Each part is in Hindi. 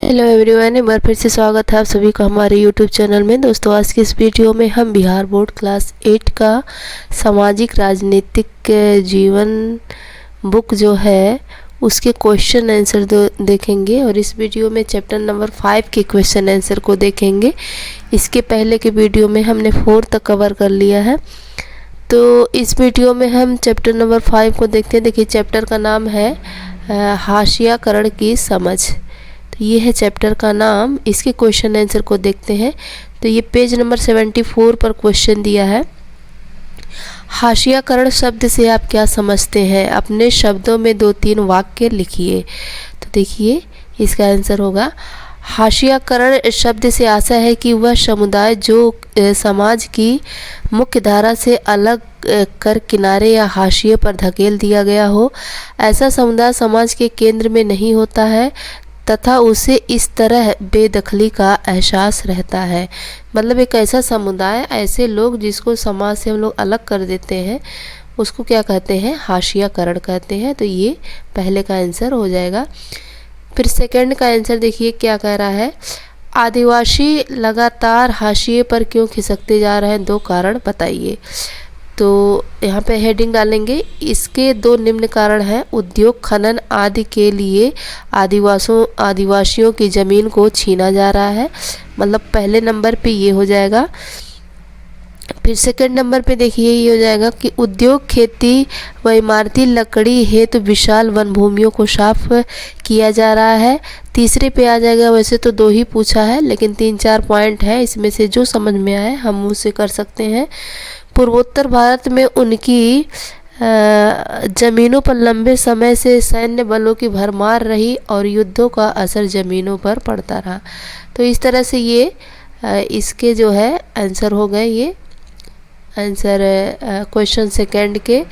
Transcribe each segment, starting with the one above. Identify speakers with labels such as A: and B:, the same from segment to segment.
A: हेलो एवरीवन, एक बार फिर से स्वागत है आप सभी का हमारे यूट्यूब चैनल में। दोस्तों, आज की इस वीडियो में हम बिहार बोर्ड क्लास 8 का सामाजिक राजनीतिक जीवन बुक जो है उसके क्वेश्चन आंसर देखेंगे और इस वीडियो में चैप्टर नंबर 5 के क्वेश्चन आंसर को देखेंगे। इसके पहले के वीडियो में हमने 4 तक कवर कर लिया है, तो इस वीडियो में हम चैप्टर नंबर 5 को देखते हैं। देखिए, चैप्टर का नाम है हाशियाकरण की समझ। ये है चैप्टर का नाम। इसके क्वेश्चन आंसर को देखते हैं। तो ये पेज नंबर 74 पर क्वेश्चन दिया है, हाशियाकरण शब्द से आप क्या समझते हैं? अपने शब्दों में 2-3 वाक्य लिखिए। तो देखिए, इसका आंसर होगा हाशियाकरण शब्द से आशा है कि वह समुदाय जो समाज की मुख्य धारा से अलग कर किनारे या हाशिए पर धकेल दिया गया हो। ऐसा समुदाय समाज के केंद्र में नहीं होता है तथा उसे इस तरह बेदखली का एहसास रहता है। मतलब एक ऐसा समुदाय, ऐसे लोग जिसको समाज से हम लोग अलग कर देते हैं, उसको क्या कहते हैं? हाशियाकरण कहते हैं। तो ये पहले का आंसर हो जाएगा। फिर सेकंड का आंसर देखिए क्या कह रहा है, आदिवासी लगातार हाशिए पर क्यों खिसकते जा रहे हैं? 2 कारण बताइए। तो यहाँ पे हेडिंग डालेंगे, इसके 2 निम्न कारण हैं। उद्योग खनन आदि के लिए आदिवासियों की ज़मीन को छीना जा रहा है। मतलब पहले नंबर पे ये हो जाएगा। फिर सेकंड नंबर पे देखिए ये हो जाएगा कि उद्योग खेती व इमारती लकड़ी हेतु विशाल वन भूमियों को साफ किया जा रहा है। तीसरे पे आ जाएगा। वैसे तो 2 ही पूछा है, लेकिन 3-4 पॉइंट है, इसमें से जो समझ में आए हम उसे कर सकते हैं। पूर्वोत्तर भारत में उनकी ज़मीनों पर लंबे समय से सैन्य बलों की भरमार रही और युद्धों का असर ज़मीनों पर पड़ता रहा। तो इस तरह से ये इसके जो है आंसर हो गए, ये आंसर क्वेश्चन सेकंड के।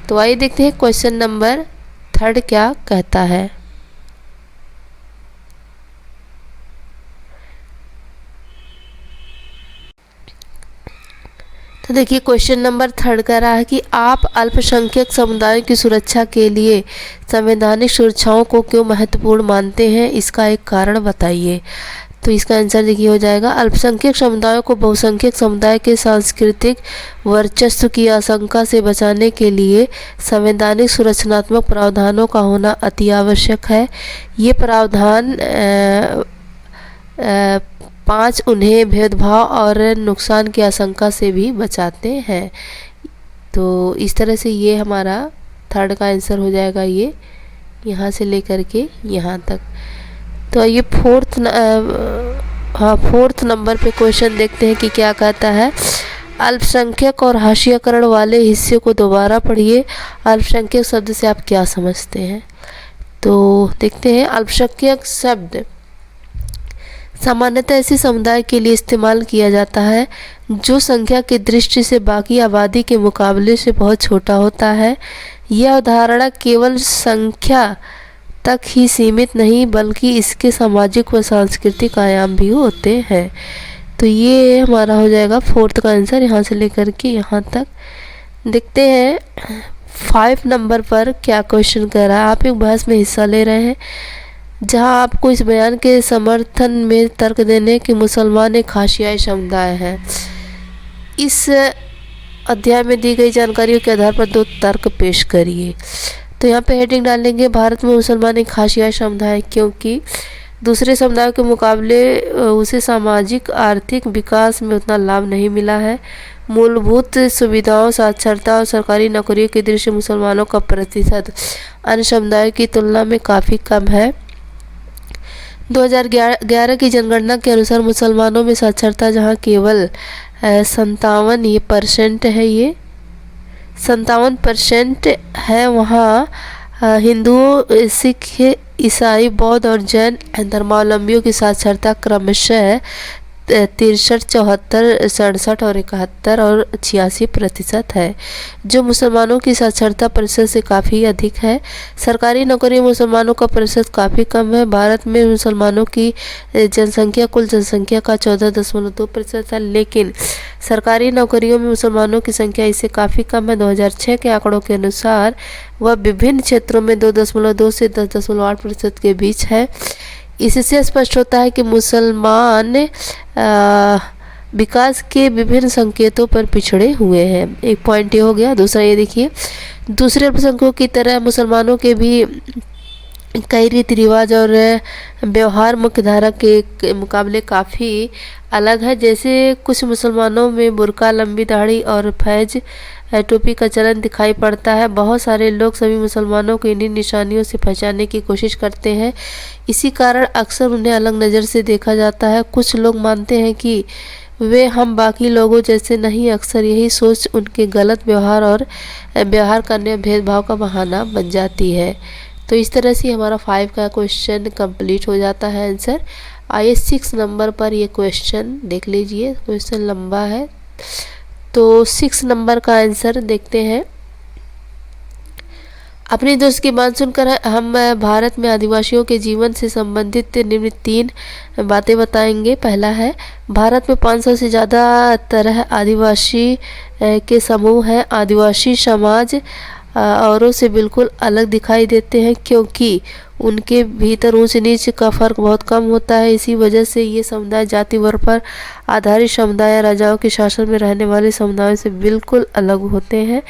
A: तो आइए देखते हैं क्वेश्चन नंबर 3 क्या कहता है। तो देखिए, क्वेश्चन नंबर 3 कह रहा है कि आप अल्पसंख्यक समुदायों की सुरक्षा के लिए संवैधानिक सुरक्षाओं को क्यों महत्वपूर्ण मानते हैं? इसका एक कारण बताइए। तो इसका आंसर देखिए हो जाएगा, अल्पसंख्यक समुदायों को बहुसंख्यक समुदाय के सांस्कृतिक वर्चस्व की आशंका से बचाने के लिए संवैधानिक सुरक्षात्मक प्रावधानों का होना अति आवश्यक है। ये प्रावधान 5 उन्हें भेदभाव और नुकसान की आशंका से भी बचाते हैं। तो इस तरह से ये हमारा 3 का आंसर हो जाएगा, ये यहाँ से लेकर के यहाँ तक। तो ये 4th नंबर पे क्वेश्चन देखते हैं कि क्या कहता है। अल्पसंख्यक और हाशियाकरण वाले हिस्से को दोबारा पढ़िए। अल्पसंख्यक शब्द से आप क्या समझते हैं? तो देखते हैं, अल्पसंख्यक शब्द सामान्यतः ऐसे समुदाय के लिए इस्तेमाल किया जाता है जो संख्या की दृष्टि से बाकी आबादी के मुकाबले से बहुत छोटा होता है। यह अवधारणा केवल संख्या तक ही सीमित नहीं बल्कि इसके सामाजिक व सांस्कृतिक आयाम भी होते हैं। तो ये हमारा हो जाएगा 4th का आंसर, यहाँ से लेकर के यहाँ तक। देखते हैं 5 नंबर पर क्या क्वेश्चन कर रहा है। आप एक बहस में हिस्सा ले रहे हैं जहां आपको इस बयान के समर्थन में तर्क देने कि मुसलमान एक हाशियाई समुदाय है। इस अध्याय में दी गई जानकारियों के आधार पर 2 तर्क पेश करिए। तो यहाँ पे हेडिंग डालेंगे, भारत में मुसलमान एक हाशियाई समुदाय है क्योंकि दूसरे समुदायों के मुकाबले उसे सामाजिक आर्थिक विकास में उतना लाभ नहीं मिला है। मूलभूत सुविधाओं, साक्षरता और सरकारी नौकरियों की दृष्टि से मुसलमानों का प्रतिशत अन्य समुदायों की तुलना में काफ़ी कम है। 2011 की जनगणना के अनुसार मुसलमानों में साक्षरता जहां केवल 57% है, ये 57% है, वहाँ हिंदुओं, सिख, ईसाई, बौद्ध और जैन धर्मावलंबियों की साक्षरता क्रमशः 63, 74, 67 और 71 और 86% है, जो मुसलमानों की साक्षरता प्रतिशत से काफ़ी अधिक है। सरकारी नौकरी में मुसलमानों का प्रतिशत काफ़ी कम है। भारत में मुसलमानों की जनसंख्या कुल जनसंख्या का 14.2% है, लेकिन सरकारी नौकरियों में मुसलमानों की संख्या इससे काफ़ी कम है। 2006 के आंकड़ों के अनुसार वह विभिन्न क्षेत्रों में 2.2 से 10.8% के बीच है। इससे स्पष्ट होता है कि मुसलमान विकास के विभिन्न संकेतों पर पिछड़े हुए हैं। एक पॉइंट ये हो गया। दूसरा ये देखिए, दूसरे अल्पसंख्यकों की तरह मुसलमानों के भी कई रीति रिवाज और व्यवहार मुख्यधारा के मुकाबले काफ़ी अलग है। जैसे कुछ मुसलमानों में बुर्का, लंबी दाढ़ी और फैज टोपी का चलन दिखाई पड़ता है। बहुत सारे लोग सभी मुसलमानों को इन्हीं निशानियों से पहचानने की कोशिश करते हैं। इसी कारण अक्सर उन्हें अलग नज़र से देखा जाता है। कुछ लोग मानते हैं कि वे हम बाकी लोगों जैसे नहीं। अक्सर यही सोच उनके गलत व्यवहार और व्यवहार करने भेदभाव का बहाना बन जाती है। तो इस तरह से हमारा 5 का क्वेश्चन कंप्लीट हो जाता है आंसर। आइए 6 नंबर पर ये क्वेश्चन देख लीजिए। क्वेश्चन लंबा है, तो 6 नंबर का आंसर देखते हैं। अपने दोस्त की बात सुनकर हम भारत में आदिवासियों के जीवन से संबंधित निम्न 3 बातें बताएंगे। पहला है, भारत में 500 से ज़्यादा तरह आदिवासी के समूह हैं। आदिवासी समाज औरों से बिल्कुल अलग दिखाई देते हैं क्योंकि उनके भीतर ऊंच नीच का फर्क बहुत कम होता है। इसी वजह से ये समुदाय जाति वर्ग पर आधारित समुदाय या राजाओं के शासन में रहने वाले समुदायों से बिल्कुल अलग होते हैं।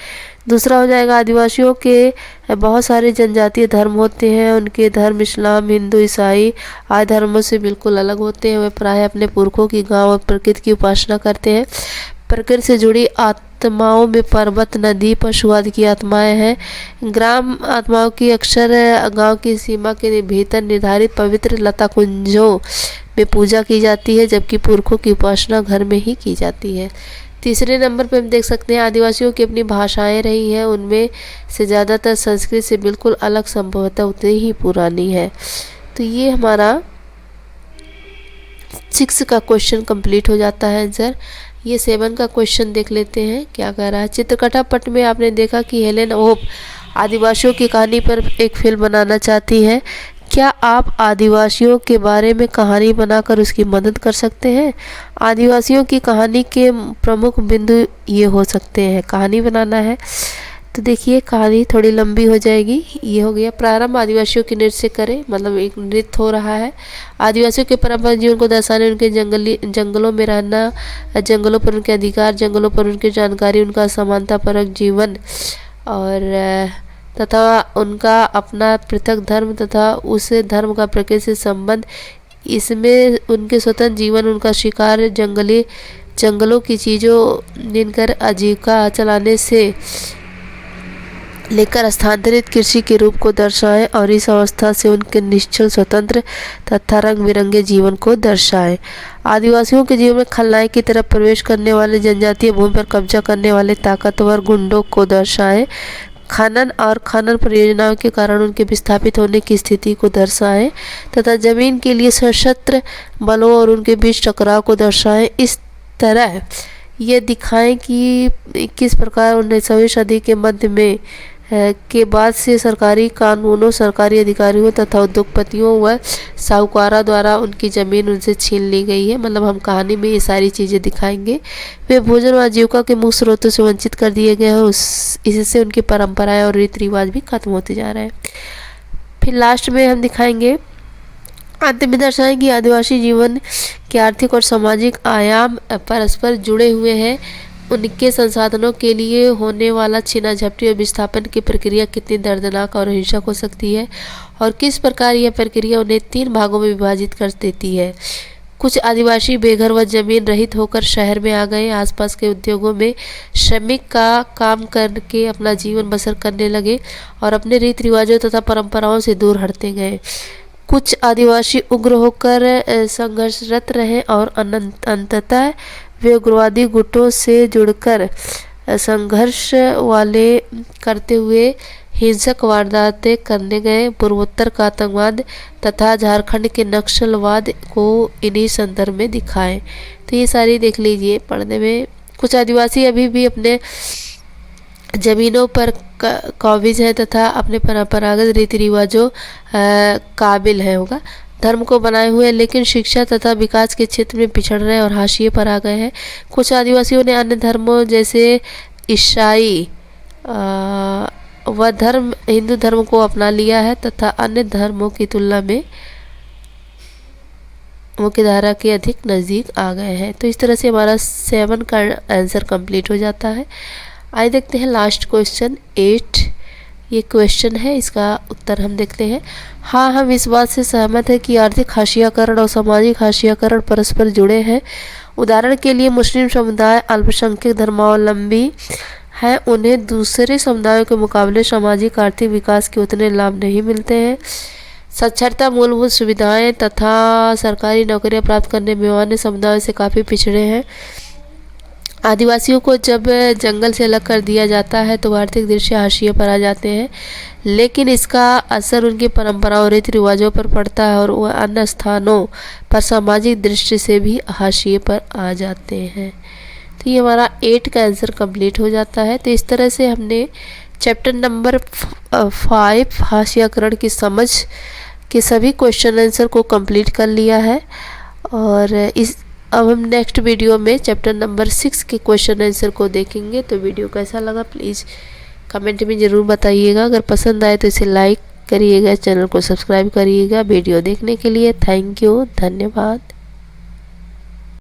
A: दूसरा हो जाएगा, आदिवासियों के बहुत सारे जनजातीय धर्म होते हैं। उनके धर्म इस्लाम, हिंदू, ईसाई आदि धर्मों से बिल्कुल अलग होते हैं। वे प्रायः अपने पुरखों की गांव और प्रकृति की उपासना करते हैं। प्रकृति से जुड़ी आत्माओं में पर्वत, नदी, पशु आदि की आत्माएं हैं। ग्राम आत्माओं की अक्सर गांव की सीमा के भीतर निर्धारित पवित्र लता कुंजों में पूजा की जाती है, जबकि पुरखों की उपासना घर में ही की जाती है। तीसरे नंबर पर हम देख सकते हैं, आदिवासियों की अपनी भाषाएं रही हैं। उनमें से ज़्यादातर संस्कृत से बिल्कुल अलग, संभवतः उतनी ही पुरानी है। तो ये हमारा 6 का क्वेश्चन कंप्लीट हो जाता है आंसर। ये 7 का क्वेश्चन देख लेते हैं क्या कह रहा है। चित्रकथा पट में आपने देखा कि हेलेन ओप आदिवासियों की कहानी पर एक फिल्म बनाना चाहती है। क्या आप आदिवासियों के बारे में कहानी बनाकर उसकी मदद कर सकते हैं? आदिवासियों की कहानी के प्रमुख बिंदु ये हो सकते हैं। कहानी बनाना है तो देखिए, कहानी थोड़ी लंबी हो जाएगी। ये हो गया प्रारंभ, आदिवासियों की नृत्य करें, मतलब एक नृत्य हो रहा है। आदिवासियों के परंपरागत जीवन को दर्शाने, उनके जंगलों में रहना, जंगलों पर उनके अधिकार, जंगलों पर उनकी जानकारी, उनका समानतापरक जीवन और तथा उनका अपना पृथक धर्म तथा उस धर्म का प्रकृति से संबंध, इसमें उनके स्वतंत्र जीवन, उनका शिकार, जंगलों की चीज़ों जिनकर आजीविका चलाने से लेकर स्थानांतरित कृषि के रूप को दर्शाएं और इस अवस्था से उनके निश्चल, स्वतंत्र तथा रंग बिरंगे जीवन को दर्शाएं। आदिवासियों के जीवन में खलनायक की तरफ प्रवेश करने वाले, जनजातीय भूमि पर कब्जा करने वाले ताकतवर गुंडों को दर्शाएं। खनन और खनन परियोजनाओं के कारण उनके विस्थापित होने की स्थिति को दर्शाएं तथा जमीन के लिए सशस्त्र बलों और उनके बीच टकराव को दर्शाएं। इस तरह ये दिखाएं कि किस प्रकार 19वीं सदी के मध्य में के बाद से सरकारी कानूनों, सरकारी अधिकारियों तथा उद्योगपतियों व साहूकारों द्वारा उनकी ज़मीन उनसे छीन ली गई है। मतलब हम कहानी में ये सारी चीज़ें दिखाएंगे। वे भोजन और आजीविका के मुख्य स्रोतों से वंचित कर दिए गए हैं। इससे उनकी परंपराएं और रीति रिवाज भी खत्म होते जा रहे हैं। फिर लास्ट में हम दिखाएंगे, अंत में दर्शाएं कि आदिवासी जीवन के आर्थिक और सामाजिक आयाम परस्पर जुड़े हुए हैं। उनके संसाधनों के लिए होने वाला छीना झपटी और विस्थापन की प्रक्रिया कितनी दर्दनाक और हिंसक हो सकती है और किस प्रकार यह प्रक्रिया उन्हें 3 भागों में विभाजित कर देती है। कुछ आदिवासी बेघर व जमीन रहित होकर शहर में आ गए, आसपास के उद्योगों में श्रमिक का काम करके अपना जीवन बसर करने लगे और अपने रीति रिवाजों तथा परंपराओं से दूर हटते गए। कुछ आदिवासी उग्र होकर संघर्षरत रहे और अंततः वे उग्रवादी गुटों से जुड़कर संघर्ष वाले करते हुए हिंसक वारदातें करने गए। पूर्वोत्तर का आतंकवाद तथा झारखंड के नक्सलवाद को इन्हीं संदर्भ में दिखाएं। तो ये सारी देख लीजिए पढ़ने में। कुछ आदिवासी अभी भी अपने ज़मीनों पर काबिज है तथा अपने परंपरागत रीति रिवाजों काबिल है होगा धर्म को बनाए हुए, लेकिन शिक्षा तथा विकास के क्षेत्र में पिछड़ रहे और हाशिए पर आ गए हैं। कुछ आदिवासियों ने अन्य धर्मों जैसे ईसाई व हिंदू धर्म को अपना लिया है तथा अन्य धर्मों की तुलना में मुख्य धारा के अधिक नज़दीक आ गए हैं। तो इस तरह से हमारा 7 का आंसर कंप्लीट हो जाता है। आइए देखते हैं लास्ट क्वेश्चन 8। ये क्वेश्चन है, इसका उत्तर हम देखते हैं। हाँ, हम इस बात से सहमत हैं कि आर्थिक हाशियाकरण और सामाजिक हाशियाकरण परस्पर जुड़े हैं। उदाहरण के लिए मुस्लिम समुदाय अल्पसंख्यक धर्मावलंबी हैं, उन्हें दूसरे समुदायों के मुकाबले सामाजिक आर्थिक विकास के उतने लाभ नहीं मिलते हैं। साक्षरता, मूलभूत सुविधाएं तथा सरकारी नौकरियां प्राप्त करने में अन्य समुदायों से काफ़ी पिछड़े हैं। आदिवासियों को जब जंगल से अलग कर दिया जाता है तो आर्थिक दृष्टि हाशिए पर आ जाते हैं, लेकिन इसका असर उनकी परंपराओं और रीति रिवाजों पर पड़ता है और वह अन्य स्थानों पर सामाजिक दृष्टि से भी हाशिए पर आ जाते हैं। तो ये हमारा 8 का आंसर कंप्लीट हो जाता है। तो इस तरह से हमने चैप्टर नंबर 5 हाशियाकरण की समझ के सभी क्वेश्चन आंसर को कंप्लीट कर लिया है। और अब हम नेक्स्ट वीडियो में चैप्टर नंबर 6 के क्वेश्चन आंसर को देखेंगे। तो वीडियो कैसा लगा प्लीज़ कमेंट में ज़रूर बताइएगा। अगर पसंद आए तो इसे लाइक करिएगा, चैनल को सब्सक्राइब करिएगा। वीडियो देखने के लिए थैंक यू, धन्यवाद।